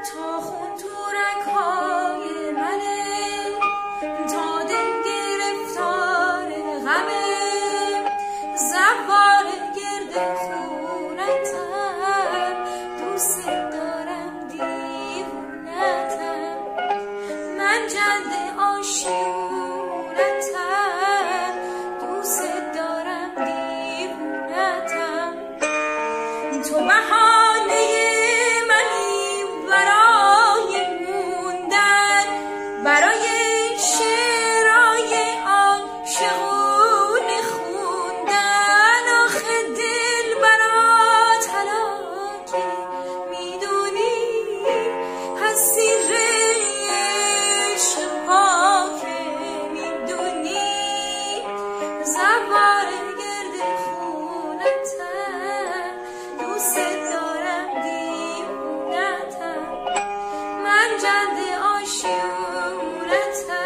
تا خون تو رگ‌های منه، تا دل گرفتار غمه، زوار گرد خونتم، دوست دارم دیوونتم، من جلد آشیونتم، دوست دارم دیوونتم. تو بهانه منی برای موندن، برای شعرهای عاشقونه خوندن. آخه دل برات هلاکه، میدونی هستی عشق پاکه، میدونی زوار گرد خونتم، دوست دارم دیوونتم، من جلد آشیونتم.